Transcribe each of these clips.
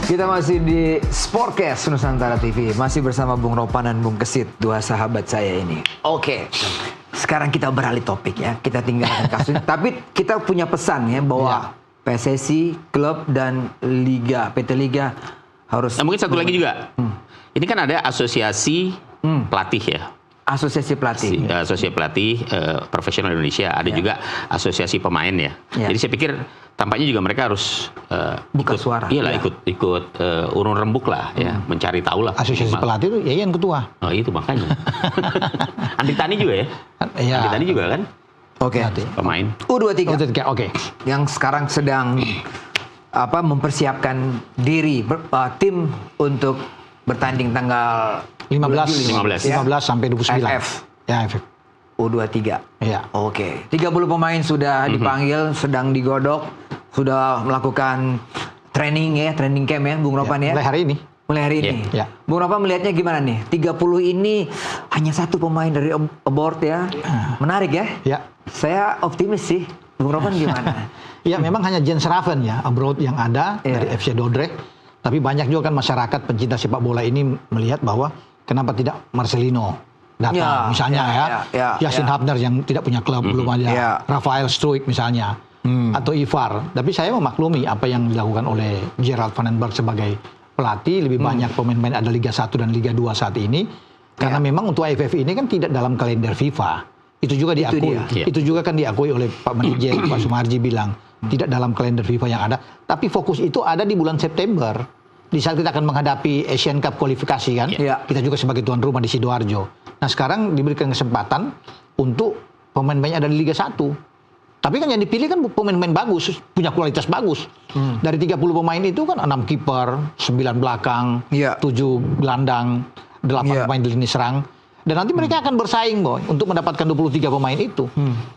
Kita masih di Sportcast Nusantara TV. Masih bersama Bung Ropan dan Bung Kesit, dua sahabat saya ini. Oke, sekarang kita beralih topik ya. Kita tinggalkan kasusnya. Tapi kita punya pesan ya bahwa PSSI, klub dan liga, PT Liga harus. Nah, mungkin satu lagi juga. Ini kan ada asosiasi pelatih ya. Asosiasi pelatih. Asosiasi pelatih profesional Indonesia. Ada juga asosiasi pemain ya. Jadi saya pikir tampaknya juga mereka harus buka suara. Iyalah, ikut urun rembuk lah ya, mencari tahu lah. Asosiasi pelatih itu Yayan ketua. Oh itu makanya. Andi Tani juga ya. Andi Tani juga kan. Oke. Pemain. U23. Oke. Yang sekarang sedang mempersiapkan diri tim untuk bertanding tanggal 15 sampai 29. AFF. Ya, AFF. U23. Iya. Oke. 30 pemain sudah dipanggil, sedang digodok, sudah melakukan training camp ya, Bung Ropan ya. Mulai hari ini. Ya. Bung Ropan melihatnya gimana nih? 30 ini hanya satu pemain dari abroad ya. Menarik ya? Ya. Saya optimis sih. Bung Ropan gimana? Ya, memang hanya Jens Raven ya, abroad yang ada dari FC Dordrecht. Tapi banyak juga kan masyarakat pencinta sepak bola ini melihat bahwa kenapa tidak Marcelino datang misalnya Yasin Hafner yang tidak punya klub, belum ada Rafael Struijk misalnya, atau Ivar. Tapi saya memaklumi apa yang dilakukan oleh Gerald van den Berg sebagai pelatih, lebih banyak pemain-pemain ada Liga 1 dan Liga 2 saat ini. Karena memang untuk AFF ini kan tidak dalam kalender FIFA. Itu juga diakui. Itu juga kan diakui oleh Pak manajer Pak Sumarji bilang tidak dalam kalender FIFA yang ada. Tapi fokus itu ada di bulan September. Di saat kita akan menghadapi Asian Cup kualifikasi kan. Kita juga sebagai tuan rumah di Sidoarjo. Nah sekarang diberikan kesempatan untuk pemain-pemain ada di Liga 1. Tapi kan yang dipilih kan pemain-pemain bagus, punya kualitas bagus. Dari 30 pemain itu kan 6 kiper, 9 belakang, 7 gelandang, 8 pemain di lini serang. Dan nanti mereka akan bersaing boy untuk mendapatkan 23 pemain itu.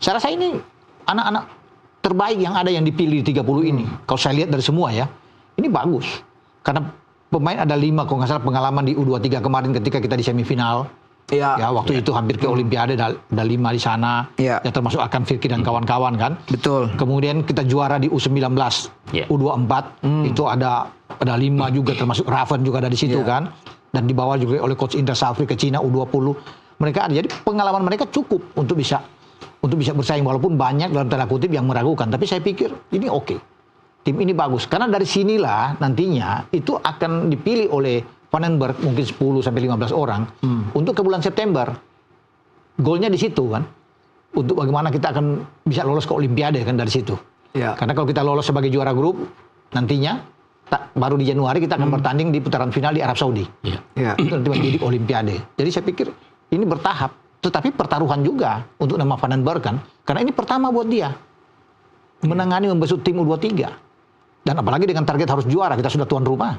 Saya rasa ini anak-anak terbaik yang ada yang dipilih di 30 ini. Kalau saya lihat dari semua ya, ini bagus. Karena pemain ada 5 kalau nggak salah pengalaman di U23 kemarin ketika kita di semifinal. Ya waktu itu hampir ke Olimpiade ada 5 di sana. Ya termasuk Akan Firki dan kawan-kawan kan. Betul. Kemudian kita juara di U19, U24 itu ada 5 juga termasuk Raven juga ada di situ kan. Dan dibawa juga oleh coach Indra Safri ke Cina U20. Mereka ada. Jadi pengalaman mereka cukup untuk bisa bersaing walaupun banyak dalam tanda kutip yang meragukan. Tapi saya pikir ini oke. Tim ini bagus karena dari sinilah nantinya itu akan dipilih oleh Van den Berg mungkin 10 sampai 15 orang untuk ke bulan September. Golnya di situ kan. Untuk bagaimana kita akan bisa lolos ke Olimpiade kan dari situ. Karena kalau kita lolos sebagai juara grup nantinya baru di Januari kita akan bertanding di putaran final di Arab Saudi. Itu nanti menjadi Olimpiade. Jadi saya pikir ini bertahap, tetapi pertaruhan juga untuk nama Van den Berg kan. Karena ini pertama buat dia menangani membesut tim U23. Dan apalagi dengan target harus juara, kita sudah tuan rumah.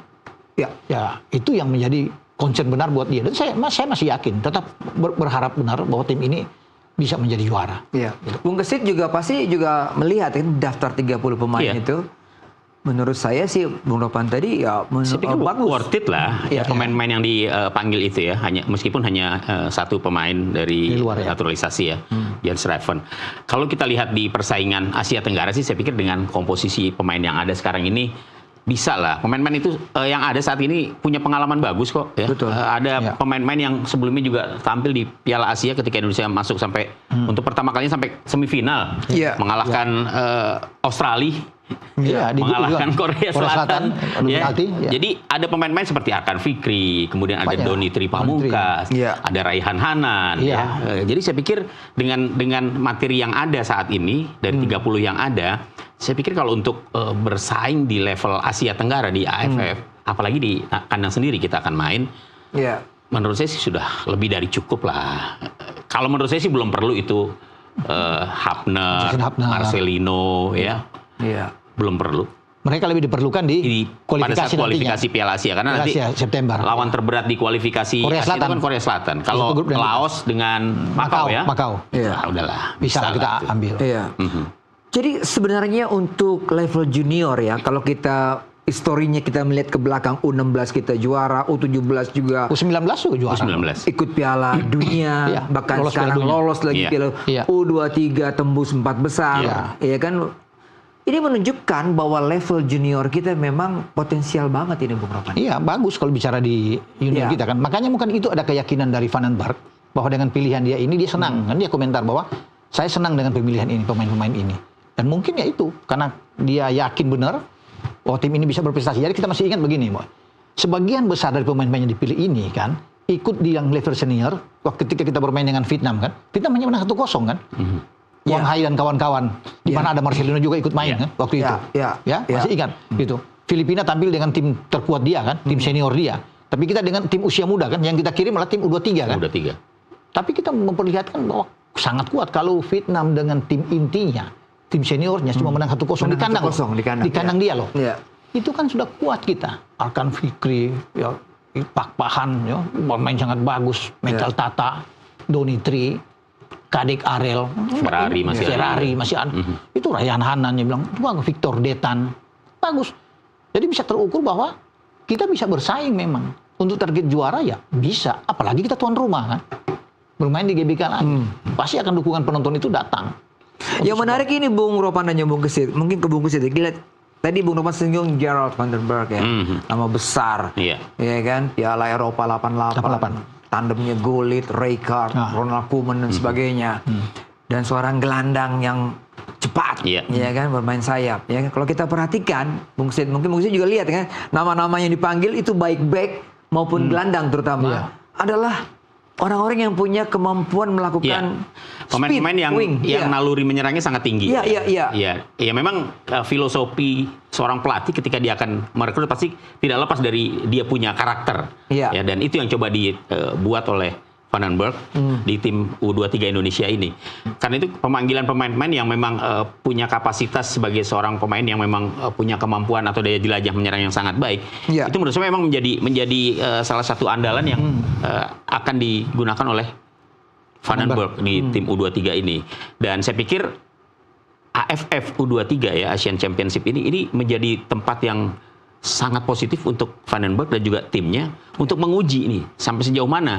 Ya, itu yang menjadi concern benar buat dia. Dan saya masih yakin, tetap berharap benar bahwa tim ini bisa menjadi juara. Bung Kesit juga pasti juga melihat kan daftar 30 pemain itu. Menurut saya sih Bung Ropan tadi ya bagus. Worth it lah pemain-pemain yang dipanggil itu ya, meskipun hanya satu pemain dari naturalisasi ya, Jens Raven. Kalau kita lihat di persaingan Asia Tenggara sih saya pikir dengan komposisi pemain yang ada sekarang ini bisa lah. Pemain-pemain itu yang ada saat ini punya pengalaman bagus kok ya. Ada pemain-pemain yang sebelumnya juga tampil di Piala Asia ketika Indonesia masuk sampai untuk pertama kalinya sampai semifinal, mengalahkan Australia. Mengalahkan Korea Selatan. Jadi ada pemain-pemain seperti Akan Fikri, kemudian ada Doni Tripamungkas, ada Raihan Hanan. Jadi saya pikir dengan materi yang ada saat ini dari 30 yang ada, saya pikir kalau untuk bersaing di level Asia Tenggara di AFF, apalagi di kandang sendiri kita akan main. Menurut saya sih sudah lebih dari cukup lah. Kalau menurut saya sih belum perlu itu Hafner, Marcelino belum perlu. Mereka lebih diperlukan di kualifikasi kualifikasi Piala Asia karena nanti September. Lawan terberat di kualifikasi Korea Asia itu kan Korea Selatan. Kalau Laos dengan Makau ya. Udahlah. Bisa kita ambil. Jadi sebenarnya untuk level junior ya, kalau kita historinya kita melihat ke belakang, U16 kita juara, U17 juga. U19 juga juara. U19. Ikut Piala Dunia, bahkan sekarang lolos lagi Piala U23 tembus 4 besar. Ya kan. Ini menunjukkan bahwa level junior kita memang potensial banget ini Bung Ropan. Iya, bagus kalau bicara di junior kita kan. Makanya mungkin itu ada keyakinan dari Vandenberg bahwa dengan pilihan dia ini dia senang. Kan dia komentar bahwa saya senang dengan pemilihan ini, pemain-pemain ini. Dan mungkin ya itu karena dia yakin benar bahwa tim ini bisa berprestasi. Jadi kita masih ingat begini, Boy. Sebagian besar dari pemain-pemain yang dipilih ini kan ikut di yang level senior ketika kita bermain dengan Vietnam kan. Vietnam hanya menang 1-0 kan. Wang Hai dan kawan-kawan, di mana ada Marcelino juga ikut main kan waktu itu. Masih ingat gitu. Filipina tampil dengan tim terkuat dia kan, tim senior dia. Tapi kita dengan tim usia muda kan, yang kita kirim adalah tim U23 kan. U23. Tapi kita memperlihatkan bahwa sangat kuat kalau Vietnam dengan tim intinya, tim seniornya cuma menang 1-0 di kandang. Di kandang dia loh. Itu kan sudah kuat kita. Arkan Fikri, ya, Pak Pahan, ya, pemain sangat bagus. Michael Tata, Donitri, Kadek Arel, Ferrari masih ada. Itu Ryan Hanan yang bilang, itu Victor Detan. Bagus. Jadi bisa terukur bahwa kita bisa bersaing memang. Untuk target juara ya bisa. Apalagi kita tuan rumah kan. Bermain di GBK lagi. Pasti akan dukungan penonton itu datang. Yang menarik ini Bung Ropan dan Bung Kesit. Mungkin ke Bung Kesit. Lihat, tadi Bung Ropan singgung Gerald Vandenberg ya. Nama besar. Iya kan. Piala Eropa 88. Tandemnya Gullit, Rijkaard, Ronald Koeman dan sebagainya. Dan seorang gelandang yang cepat, ya kan, bermain sayap. Ya kan? Kalau kita perhatikan, mungkin Bung Sid juga lihat kan, nama-nama yang dipanggil itu baik back maupun gelandang terutama adalah orang-orang yang punya kemampuan melakukan pemain-pemain yang naluri menyerangnya sangat tinggi. Iya, memang filosofi seorang pelatih ketika dia akan merekrut pasti tidak lepas dari dia punya karakter. Ya, dan itu yang coba dibuat oleh Vandenberg di tim U23 Indonesia ini. Karena itu pemanggilan pemain-pemain yang memang punya kapasitas sebagai seorang pemain yang memang punya kemampuan atau daya jelajah menyerang yang sangat baik. Itu menurut saya memang menjadi salah satu andalan yang akan digunakan oleh Vandenberg di tim U23 ini. Dan saya pikir AFF U23 ya, Asian Championship ini menjadi tempat yang sangat positif untuk Vandenberg dan juga timnya untuk menguji nih sampai sejauh mana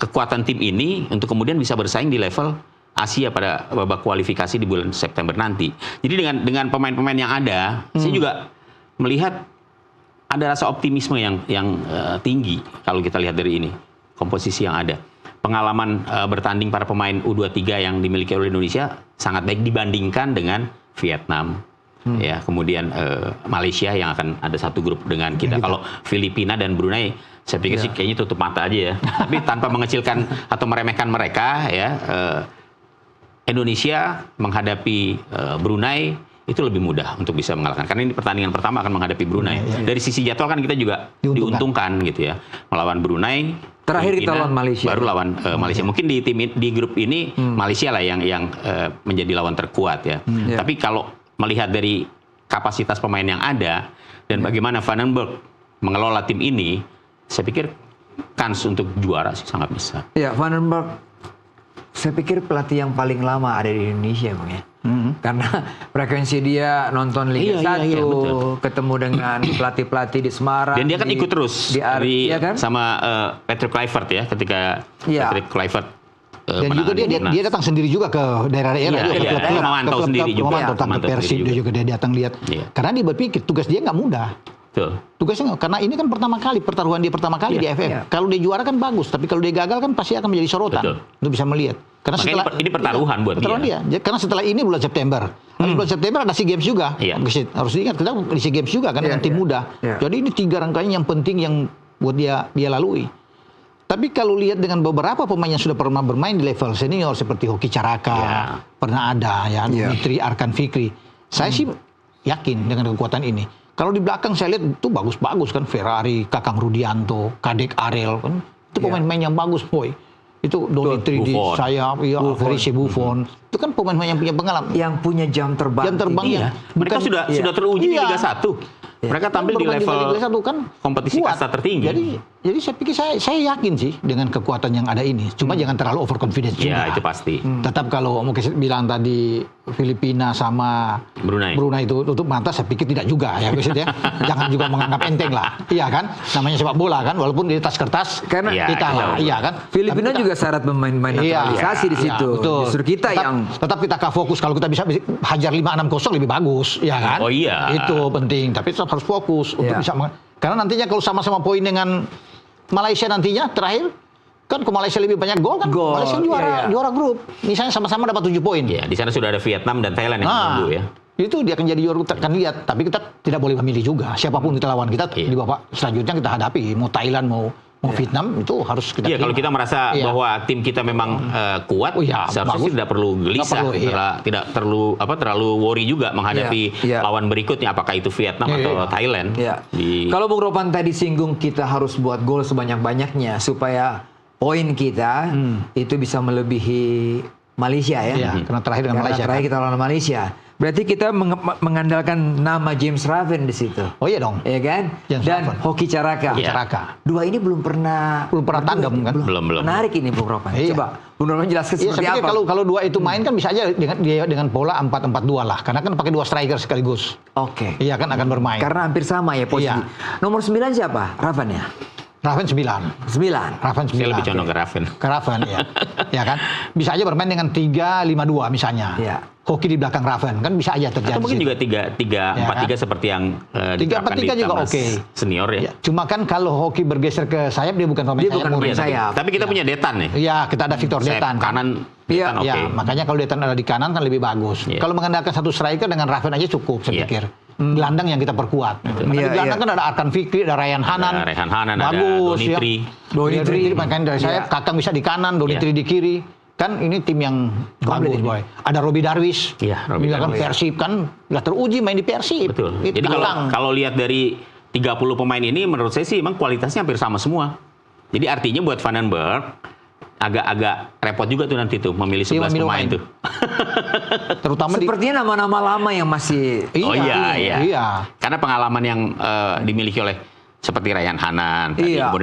kekuatan tim ini untuk kemudian bisa bersaing di level Asia pada babak kualifikasi di bulan September nanti. Jadi dengan pemain-pemain yang ada, saya juga melihat ada rasa optimisme yang tinggi kalau kita lihat dari ini komposisi yang ada. Pengalaman bertanding para pemain U23 yang dimiliki oleh Indonesia sangat baik dibandingkan dengan Vietnam. Ya, kemudian Malaysia yang akan ada satu grup dengan kita. Kalau Filipina dan Brunei, saya pikir sih kayaknya tutup mata aja ya. Tapi tanpa mengecilkan atau meremehkan mereka, ya Indonesia menghadapi Brunei itu lebih mudah untuk bisa mengalahkan. Karena ini pertandingan pertama akan menghadapi Brunei. Dari sisi jadwal kan kita juga diuntungkan gitu ya, melawan Brunei. Terakhir kita lawan Malaysia. Baru lawan Malaysia. Mungkin di grup ini Malaysia lah yang menjadi lawan terkuat ya. Tapi kalau melihat dari kapasitas pemain yang ada dan bagaimana Vandenberg mengelola tim ini, saya pikir kans untuk juara sih sangat besar. Ya, Vandenberg saya pikir pelatih yang paling lama ada di Indonesia, Bang ya. Karena frekuensi dia nonton Liga 1, ketemu dengan pelatih-pelatih di Semarang. Dan dia kan ikut terus kan? Sama Patrick Kluivert ya, ketika Patrick Kluivert dan juga dia datang sendiri juga ke daerah-daerah, ke memantau sendiri juga, ke Persib dia juga dia datang lihat. Karena dia berpikir tugas dia nggak mudah. Tugasnya karena ini kan pertaruhan dia pertama kali di AFF. Kalau dia juara kan bagus, tapi kalau dia gagal kan pasti akan menjadi sorotan. Untuk bisa melihat. Karena setelah ini pertaruhan buat dia. Karena setelah ini bulan September. Bulan September ada SEA Games juga. Harus diingat kita di SEA Games juga kan dengan tim muda. Jadi ini 3 rangkaian yang penting yang buat dia lalui. Tapi kalau lihat dengan beberapa pemain yang sudah pernah bermain di level senior seperti Hoki Caraka, pernah ada ya, Dimitri Arkan Fikri. Saya sih yakin dengan kekuatan ini. Kalau di belakang saya lihat itu bagus-bagus kan, Ferrari, Kakang Rudianto, Kadek Arel kan. Itu pemain-pemain yang bagus, boy. Itu Donitri di sayap, Felice Buffon. Itu kan pemain-pemain yang punya pengalaman. Yang punya jam terbang. Jam terbang mereka sudah teruji di Liga 1. Mereka tampil di level Liga 1 kan kompetisi kuat. kasta tertinggi. Jadi saya pikir saya yakin sih dengan kekuatan yang ada ini. Cuma jangan terlalu overconfidence juga. Ya, itu pasti. Tetap kalau mungkin bilang tadi Filipina sama Brunei itu tutup mata, saya pikir tidak juga ya, ya. Jangan juga menganggap enteng lah. Iya kan? Namanya sepak bola kan, walaupun di atas kertas karena kita lah, iya kan? Filipina juga syarat pemain-pemain naturalisasi di situ. Betul. Justru kita tetap kita fokus, kalau kita bisa hajar 5-6-0 lebih bagus, ya kan? Oh iya. Itu penting, tapi tetap harus fokus untuk bisa karena nantinya kalau sama-sama poin dengan Malaysia nantinya terakhir kan ke Malaysia lebih banyak gol kan, Malaysia juara grup, misalnya sama-sama dapat 7 poin. Ya, di sana sudah ada Vietnam dan Thailand yang menunggu ya. Itu dia akan jadi juara grup, akan lihat. Tapi kita tidak boleh memilih juga siapapun kita lawan, kita di babak selanjutnya kita hadapi, mau Thailand mau Vietnam, itu harus kita kalau kita merasa bahwa tim kita memang kuat, seharusnya tidak perlu gelisah, tidak terlalu worry juga menghadapi lawan berikutnya, apakah itu Vietnam atau Thailand. Kalau Bung Ropan tadi singgung kita harus buat gol sebanyak-banyaknya supaya poin kita itu bisa melebihi Malaysia ya. Karena terakhir dengan Malaysia. Terakhir kita lawan Malaysia. Berarti kita mengandalkan nama James Raven di situ. Oh iya dong. Iya kan? James dan Raven. Hoki Caraka. Dua ini belum pernah tandem kan? Belum. Menarik ini Bung Ropan. Coba Bung Ropan jelaskan seperti apa. Kalau dua itu main kan bisa aja dengan pola 4-4-2 lah. Karena kan pakai 2 striker sekaligus. Oke. Iya kan akan bermain. Karena hampir sama ya posisi. Nomor 9 siapa? Raven ya? Raven 9. Raven 9. Saya lebih condong ke Raven. Ke Raven ya. Ya kan? Bisa aja bermain dengan 3-5-2 misalnya. Iya. Hoki di belakang Raven kan bisa aja terjadi. Atau mungkin juga 3-4-3 seperti yang diterapkan di timnas senior ya. Cuma kan kalau Hoki bergeser ke sayap dia bukan pemain sayap. Tapi kita punya Detan nih. Iya, kita ada Victor Detan. Kanan Detan oke. Makanya kalau Detan ada di kanan kan lebih bagus. Kalau mengandalkan satu striker dengan Raven aja cukup saya pikir. Gelandang yang kita perkuat. Di gelandang kan ada Arkan Fikri, ada Ryan Hanan. Bagus, ada Donitri. Makanya dari sayap Kakang bisa di kanan, Donitri di kiri. Kan ini tim yang bagus, boy. Ada Robi Darwis. Iya, Robi Darwis. Kan Persib kan udah teruji main di Persib. Betul. Jadi kalau lihat dari 30 pemain ini menurut saya sih memang kualitasnya hampir sama semua. Jadi artinya buat Vandenberg agak repot juga tuh nanti tuh memilih 11 pemain tuh. Terutama sepertinya nama-nama lama yang masih iya. Karena pengalaman yang dimiliki oleh seperti Ryan Hanan,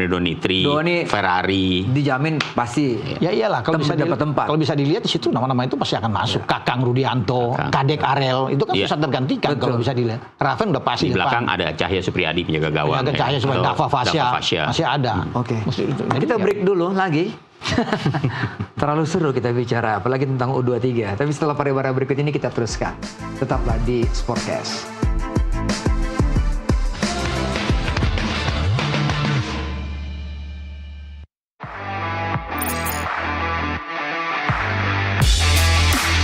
Donitri, Ferrari, dijamin pasti. Ya iyalah kalau bisa dapat tempat. Kalau bisa dilihat di situ nama-nama itu pasti akan masuk. Kakang Rudianto, Kadek Arel, itu kan susah tergantikan kalau bisa dilihat. Raven udah pasti di belakang ada Cahya Supriyadi penjaga gawang. Cahya Supriyadi, Dava Fasya masih ada. Oke. Kita break dulu lagi. Terlalu seru kita bicara apalagi tentang U23. Tapi setelah pariwara berikut ini kita teruskan. Tetaplah di Sportcast.